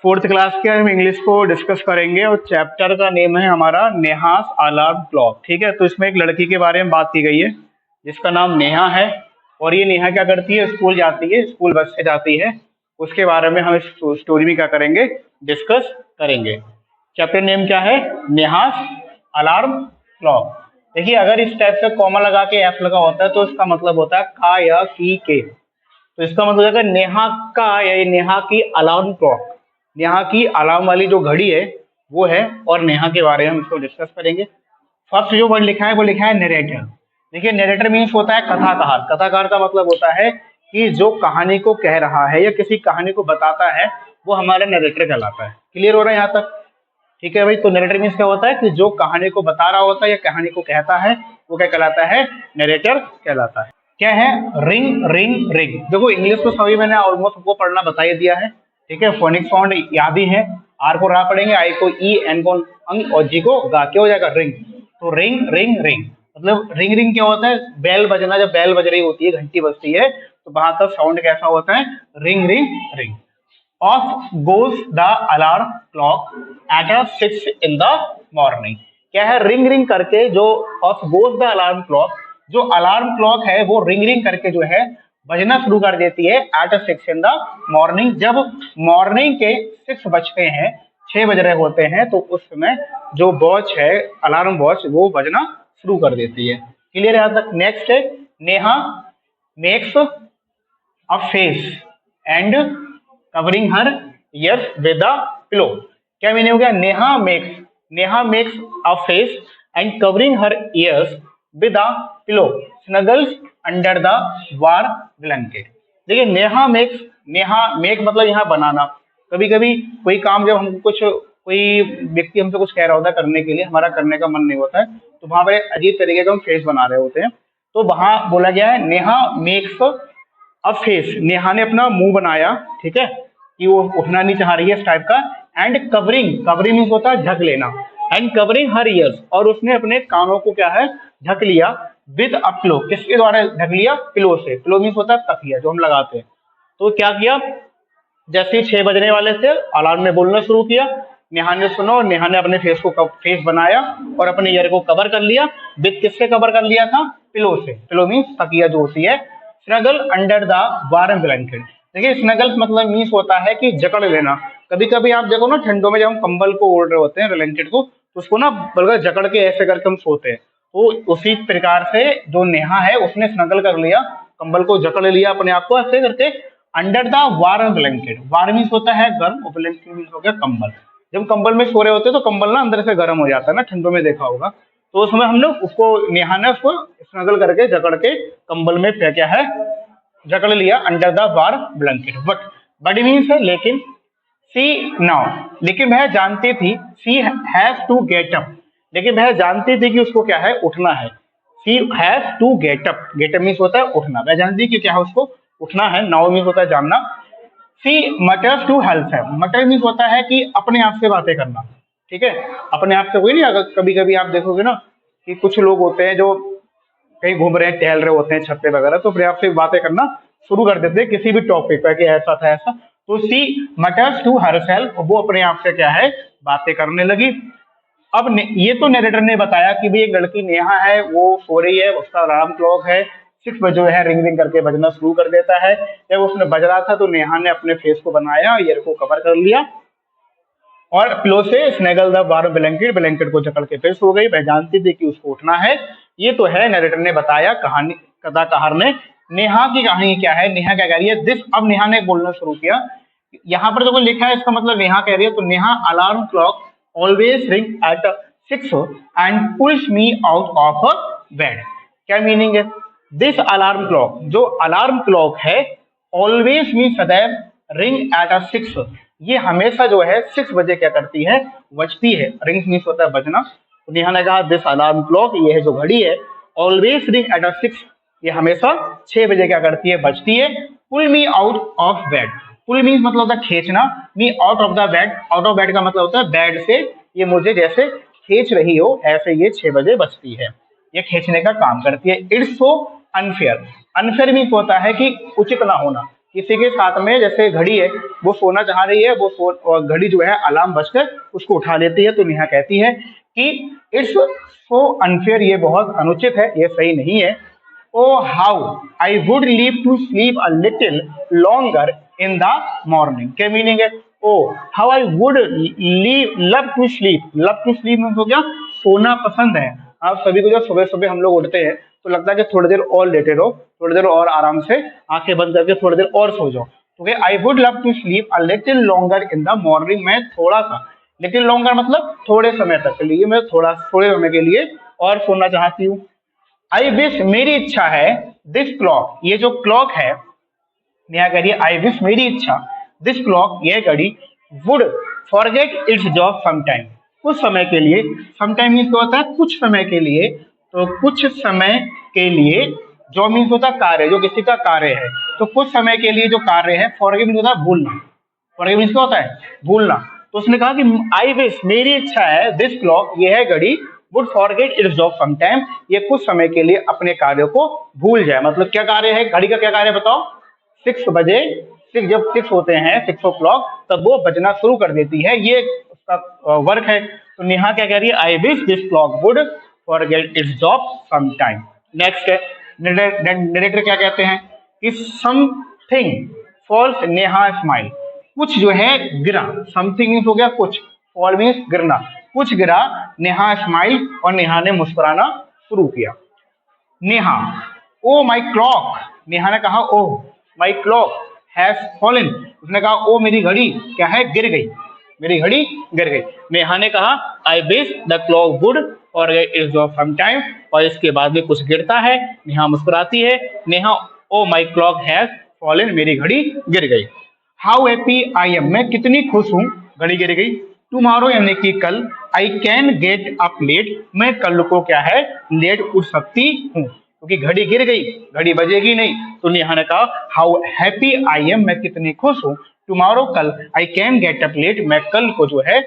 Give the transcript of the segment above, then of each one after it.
Fourth class के हम English को डिस्कस करेंगे और चैप्टर का नेम है हमारा नेहास अलार्म क्लॉक। ठीक है, तो इसमें एक लड़की के बारे में बात की गई है जिसका नाम नेहा है। और ये नेहा क्या करती है, स्कूल जाती है, स्कूल बस से जाती है। उसके बारे में हम इस स्टोरी में क्या करेंगे, डिस्कस करेंगे। चैप्टर नेम क्या है, नेहास अलार्म क्लॉक। देखिए, अगर इस टाइप से कॉमा लगा के एफ लगा होता है तो इसका मतलब होता है का या की के। तो इसका मतलब है नेहा का या नेहा की अलार्म क्लॉक, नेहा की अलार्म वाली जो घड़ी है वो है। और नेहा के बारे में हम इसको डिस्कस करेंगे। फर्स्ट जो वर्ड लिखा है वो लिखा है नरेटर। देखिए, नरेटर मीन्स होता है कथाकार। कथाकार का मतलब होता है कि जो कहानी को कह रहा है या किसी कहानी को बताता है वो हमारा नरेटर कहलाता है। क्लियर हो रहा है यहाँ तक? ठीक है भाई, तो नरेटर मीन्स क्या होता है कि जो कहानी को बता रहा होता है या कहानी को कहता है वो क्या कहलाता है, नरेटर कहलाता है। क्या है, रिंग रिंग रिंग। देखो, इंग्लिश तो सभी मैंने ऑलमोस्ट सबको पढ़ना बता ही दिया है। ठीक है, फोनिक साउंड याद ही है। आर को रा पढ़ेंगे, आई को ई, एन को अंग और जी को गा। क्या हो जाएगा, रिंग। तो रिंग रिंग रिंग मतलब रिंग रिंग क्या होता है, बेल बजना। जब बेल बज रही होती है, घंटी बजती है, तो वहां का साउंड कैसा होता है, ring ring ring. Off goes the alarm clock at 6 in the morning। क्या है, रिंग रिंग करके जो of goes the alarm clock, जो अलार्म क्लॉक है वो रिंग रिंग करके जो है बजना शुरू कर देती है एट 6 in the morning। जब मॉर्निंग के 6 बजते हैं, 6 बज रहे होते हैं, तो उस समय जो वॉच है, अलार्म वॉच, वो बजना शुरू कर देती है। क्लियर है यहाँ तक? नेक्स्ट है, Neha makes a face and covering her ears with a pillow. क्या मीनिंग हो गया, Neha makes a face and covering her ears with a pillow snuggles under the warm blanket. देखिए, नेहा मेक मतलब यहाँ बनाना। कभी कभी कोई काम, जब हम कुछ, कोई व्यक्ति हमसे कुछ कह रहा होता है करने के लिए, हमारा करने का मन नहीं होता है, तो वहां पर अजीब तरीके का हम फेस बना रहे होते हैं। तो वहां बोला गया है Neha makes a face, Neha ने अपना मुंह बनाया, ठीक है, कि वो उठना नहीं चाह रही है इस टाइप का। एंड कवरिंग मीन्स होता है ढक लेना। एंड कवरिंग हर ईयर्स, और उसने अपने कानों को क्या है, ढक लिया। विद अ पिलो, किसके द्वारा ढक लिया, पिलो से। पिलो मीन्स होता है तकिया जो हम लगाते हैं। तो क्या किया, जैसे ही 6 बजने वाले थे, अलार्म ने बोलना शुरू किया। नेहा ने सुना और नेहा ने अपने फेस बनाया और अपने ईयर को कवर कर लिया। विद किससे कवर कर लिया था, पिलो से। पिलो मीन्स तकिया जो होती है। Snuggle under the warm blanket. देखिए, स्नगल मतलब मीन्स होता है कि जकड़ लेना। कभी कभी आप देखो ना, ठंडों में जब हम कंबल को ओढ़ रहे होते हैं, ब्लैंकेट को, तो उसको ना बल्कि जकड़ के ऐसे करके हम सोते हैं। तो उसी प्रकार से जो नेहा है उसने स्नगल कर लिया, कंबल को जकड़ लिया अपने आप को ऐसे करके, under the warm blanket. Warm means होता है गर्म और ब्लैंकेट मीन्स हो गया कंबल। जब कंबल में सो रहे होते हैं तो कंबल ना अंदर से गर्म हो जाता है ना, ठंडों में देखा होगा। तो उसमें हम लोग उसको, नेहा ने उसको स्नगल करके जकड़ के कंबल में क्या है, जकड़ लिया under the warm blanket. But means है लेकिन। सी नाउ, लेकिन वह जानती थी, सी हैज टू गेट अप, लेकिन वह जानती थी कि उसको क्या है, उठना है। She has to get up, get up means होता है उठना। वह जानती कि क्या है, उसको उठना है। नाउ मीन्स होता है जानना। सी मटर्स टू हेल्प है, मटर मीन्स होता है कि अपने आप से बातें करना। ठीक है, अपने आप से कोई नहीं। अगर कभी कभी आप देखोगे ना कि कुछ लोग होते हैं जो कहीं घूम रहे हैं, टहल रहे होते हैं छत पे वगैरह, तो अपने आप से बातें करना शुरू कर देते हैं किसी भी टॉपिक पर कि ऐसा था ऐसा। तो सी मटर्स टू हरसेल्फ, वो अपने आप से क्या है, बातें करने लगी। अब ये तो नरेटर ने बताया कि भाई एक लड़की नेहा है, वो सो रही है, उसका अलार्म क्लॉक है 6 बजे है, रिंग रिंग करके बजना शुरू कर देता है। जब उसने बज रहा था तो नेहा ने अपने फेस को बनाया, ईयर को कवर कर लिया और पिलो से स्नेगल द वार्म ब्लैंकेट, ब्लैंकेट को जकड़ के फिर सो गई। वह जानती थी कि उसको उठना है। ये तो है नरेटर ने बताया, कहानी कथाकार ने। नेहा की कहानी क्या है, नेहा क्या कह रही है, दिस। अब नेहा ने बोलना शुरू किया। यहाँ पर जो लिखा है इसका मतलब नेहा कह रही है, तो Neha alarm clock always ring at 6 and pulls me out of bed. क्या मीनिंग है, दिस अलार्म क्लॉक, जो अलार्म क्लॉक है, ऑलवेज मीन सदैव, रिंग एट 6, ये हमेशा जो है 6 बजे क्या करती है, बजती है। रिंग मीन्स होता है बजना। तो नेहा ने कहा दिस अलार्म क्लॉक, ये है जो घड़ी है, ऑलवेज रिंग एट 6, ये हमेशा 6 बजे क्या करती है, बजती है। Pull me out of bed, pull means मतलब होता है खींचना, me out of the bed, out of bed का मतलब होता है बेड से ये मुझे जैसे खींच रही हो, ऐसे ये 6 बजे बजती है, ये खींचने का काम करती है। It's so unfair, unfair means होता है कि उचित ना होना। किसी के साथ में जैसे घड़ी है, वो सोना चाह रही है, और घड़ी जो है अलार्म बजकर उसको उठा लेती है, तो नेहा कहती है कि इट्स सो अनफेयर, ये बहुत अनुचित है, ये सही नहीं है। Oh how I would leave to sleep a little longer in the morning. क्या मीनिंग है? Oh how I would leave love to sleep, love to sleep means हो गया सोना पसंद है। आप सभी को जब सुबह सुबह हम लोग उठते हैं तो लगता है कि थोड़ी देर और लेटे रहो, थोड़ी देर और आराम से आंखें बंद करके थोड़ी देर और सो जाओ। तो I would love to sleep a little longer in the morning, मैं थोड़ा सा, लिटिल लॉन्गर मतलब थोड़े समय तक के लिए, मैं थोड़े समय के लिए और सोना चाहती हूँ। आई विश, मेरी इच्छा है, दिस क्लॉक, ये जो क्लॉक है, नेहा कह रही है आई विश, मेरी इच्छा, दिस क्लॉक, यह घड़ी, would forget its job sometime, कुछ समय के लिए, समटाइम मीन्स क्या होता है कुछ समय के लिए, तो कुछ समय के लिए, जॉब मीन्स होता है कार्य, जो किसी का कार्य है, तो कुछ समय के लिए जो कार्य है, फॉरगेट मीन्स होता है भूलना, फॉरगेट मीन्स क्या होता है भूलना। तो उसने कहा कि आई विश, मेरी इच्छा है, दिस क्लॉक, यह है घड़ी, would forget its job sometime, ये कुछ समय के लिए अपने कार्य को भूल जाए। मतलब क्या कार्य है घड़ी का, क्या कार्य बताओ? 6 बजे, जब 6 होते हैं, 6 ओ क्लॉक, तब वो बजना शुरू कर देती है, ये उसका वर्क है। तो नेहा क्या कह रही है? I wish this clock would forget its job some time. Next है, नरेटर क्या कहते हैं कि समथिंग फॉल्स नेहा स्माइल, कुछ जो है गिरा, समथिंग मीन्स हो गया कुछ, फॉल मीन्स गिरना, कुछ गिरा, नेहा स्माइल, और नेहा ने मुस्कुराना शुरू किया। नेहा, ओ माई क्लॉक, नेहा ने कहा ओ माई क्लॉक हैज फॉलन, उसने कहा ओ मेरी घड़ी क्या है, गिर गई, मेरी घड़ी गिर गई। नेहा ने कहा I wish the clock would forget its job some time, और इसके बाद भी कुछ गिरता है, नेहा मुस्कुराती है, नेहा ओ माई क्लॉक हैज फॉलन, मेरी घड़ी गिर गई। हाउ हैप्पी आई एम, मैं कितनी खुश हूँ, घड़ी गिर गई। टुमारो यानी कि कल, I can get up late, मैं कल को क्या है लेट उठ सकती हूँ, क्योंकि घड़ी गिर गई, घड़ी बजेगी नहीं। तो नेहा ने कहा हाउ हैप्पी आई एम, मैं कितनी खुश हूँ, टुमारो कल, I can get up late, मैं कल को जो है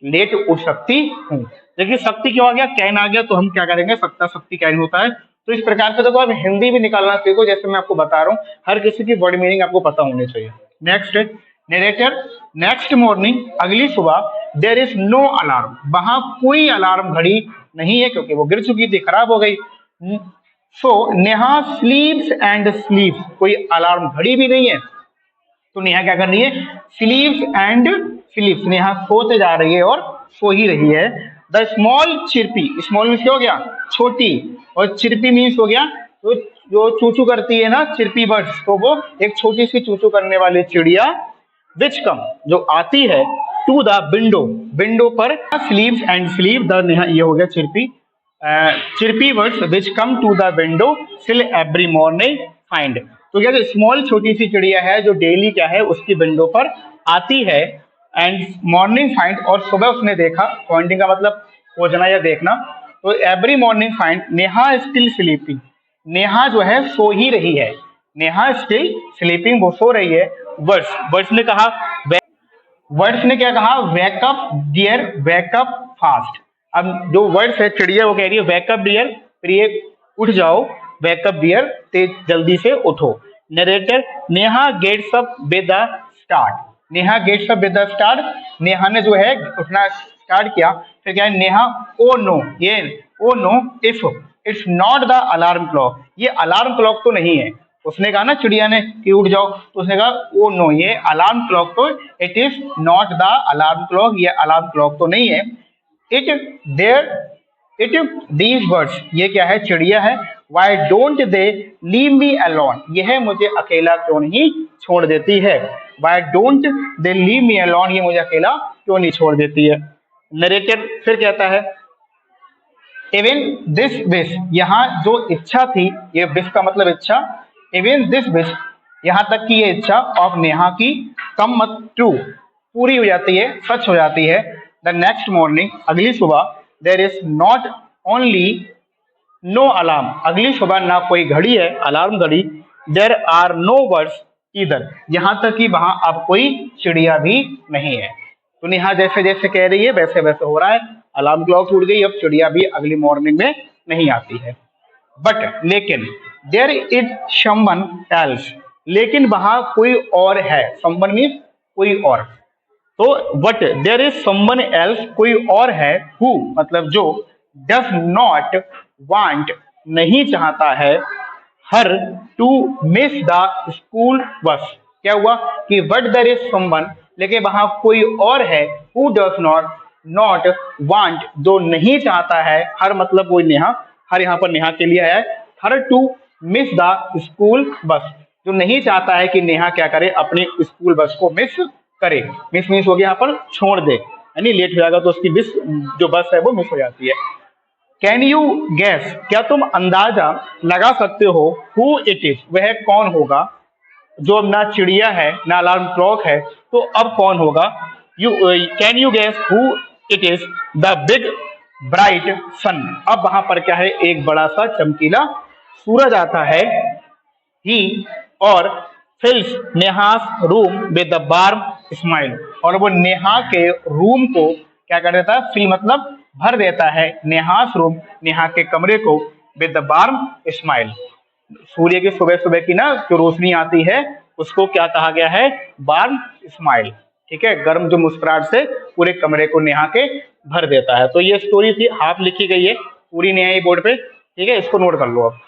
लेट उठ सकती हूँ। देखिए शक्ति क्यों आ गया, कैन आ गया, तो हम क्या करेंगे, सकता शक्ति कैन होता है। तो इस प्रकार से देखो आप हिंदी भी निकालना सीखो, जैसे मैं आपको बता रहा हूँ, हर किसी की वर्ड मीनिंग आपको पता होनी चाहिए। नेक्स्ट है नरेटर, नेक्स्ट मॉर्निंग, अगली सुबह, देयर इज नो अलार्म, वहां कोई अलार्म घड़ी नहीं है, क्योंकि वो गिर चुकी थी, खराब हो गई। सो नेहा स्लीप्स एंड स्लीप्स, कोई अलार्म घड़ी भी नहीं है, तो नेहा क्या कर रही है, स्लीप्स एंड स्लीप्स, नेहा सोते जा रही है और सो ही रही है। द स्मॉल चिरपी, स्मॉल मीन्स क्या हो गया, छोटी, और चिरपी मीन्स हो गया तो जो चूचू करती है ना, चिरपी बर्ड्स, तो वो एक छोटी सी चूचू करने वाली चिड़िया, विच कम, जो आती है, टू द विंडो, विंडो पर, sleeps and sleep, the Neha, ये हो गया chirpy, chirpy birds which come to the window sill every morning find, तो क्या स्मॉल छोटी सी चिड़िया है जो डेली क्या है उसकी विंडो पर आती है, एंड मॉर्निंग फाइंड, और सुबह उसने देखा, पॉइंटिंग का मतलब खोजना या देखना, तो every morning find Neha still sleeping, Neha जो है सो ही रही है, नेहा स्टिल स्लीपिंग, वो सो रही है। वर्ड्स, वर्ड्स ने कहा, वर्ड्स ने क्या कहा, वेकअप डियर, वेकअप फास्ट। अब जो वर्ड्स है, चिड़िया वो कह रही है वेकअप डियर, प्रिय उठ जाओ, वेकअप डियर, तेज जल्दी से उठो। Narrator, Neha gets up with the start, Neha gets up with the start, Neha ने जो है उठना स्टार्ट किया, फिर क्या है, नेहा ओ नो, ये oh know if it's not the alarm clock, ये अलार्म क्लॉक तो नहीं है, उसने कहा ना चिड़िया ने कि उठ जाओ, तो उसने कहा ओ नो, ये अलार्म क्लॉक तो, it is not the alarm clock, ये अलार्म क्लॉक तो नहीं है। It there it these birds, ये क्या है, चिड़िया है, why don't they leave me alone, यह मुझे अकेला क्यों नहीं छोड़ देती है, why don't they leave me alone, ये मुझे अकेला क्यों नहीं छोड़ देती है। नरेटर फिर कहता है, इवन दिस विश, यहाँ जो इच्छा थी, ये विश का मतलब इच्छा, इवन दिस विश, यहाँ तक कि ये इच्छा ऑफ नेहा की, कम मत ट्रू, पूरी हो जाती है, सच हो जाती है। द नेक्स्ट मॉर्निंग, अगली सुबह, there is not only no alarm, अगली सुबह ना कोई घड़ी है, अलार्म घड़ी, देयर आर नो बर्ड्स इधर, यहाँ तक कि वहां अब कोई चिड़िया भी नहीं है। तो नेहा जैसे जैसे कह रही है वैसे वैसे हो रहा है, अलार्म क्लॉक टूट गई, अब चिड़िया भी अगली मॉर्निंग में नहीं आती है। बट लेकिन, देयर इज समवन एल्स, लेकिन वहां कोई और है। समवन मीन्स कोई और। तो but there is someone else, कोई और है, हु मतलब जो, डज नॉट वांट नहीं चाहता है, her to miss the school bus. क्या हुआ कि बट देयर इज समवन, लेकिन वहां कोई और है, हु डज नॉट वांट जो नहीं चाहता है, हर मतलब कोई नेहा, हर यहाँ पर नेहा के लिए है, her to miss the school bus, जो नहीं चाहता है कि नेहा क्या करे, अपनी स्कूल बस को मिस करे। मिस मीन्स हो गया यहाँ पर छोड़ दे, यानी लेट हो जाएगा तो उसकी मिस जो बस है वो मिस हो जाती है। कैन यू गैस, क्या तुम अंदाजा लगा सकते हो, हु इट इज, वह कौन होगा, जो अब ना चिड़िया है ना अलार्म क्लॉक है, तो अब कौन होगा। You can you guess who it is the big bright sun, अब वहां पर क्या है, एक बड़ा सा चमकीला सूरज आता है। ही और fills Neha's room with the warm smile, और वो नेहा के रूम को क्या कर देता है, फिल मतलब भर देता है, नेहास रूम नेहा के कमरे को, विद द वार्म स्माइल, सूर्य की सुबह सुबह की ना जो रोशनी आती है उसको क्या कहा गया है, वार्म स्माइल। ठीक है, गर्म जो मुस्कुराहट से पूरे कमरे को नेहा के भर देता है। तो ये स्टोरी थी, हाफ लिखी गई है, पूरी नहीं आई बोर्ड पे। ठीक है, इसको नोट कर लो अब।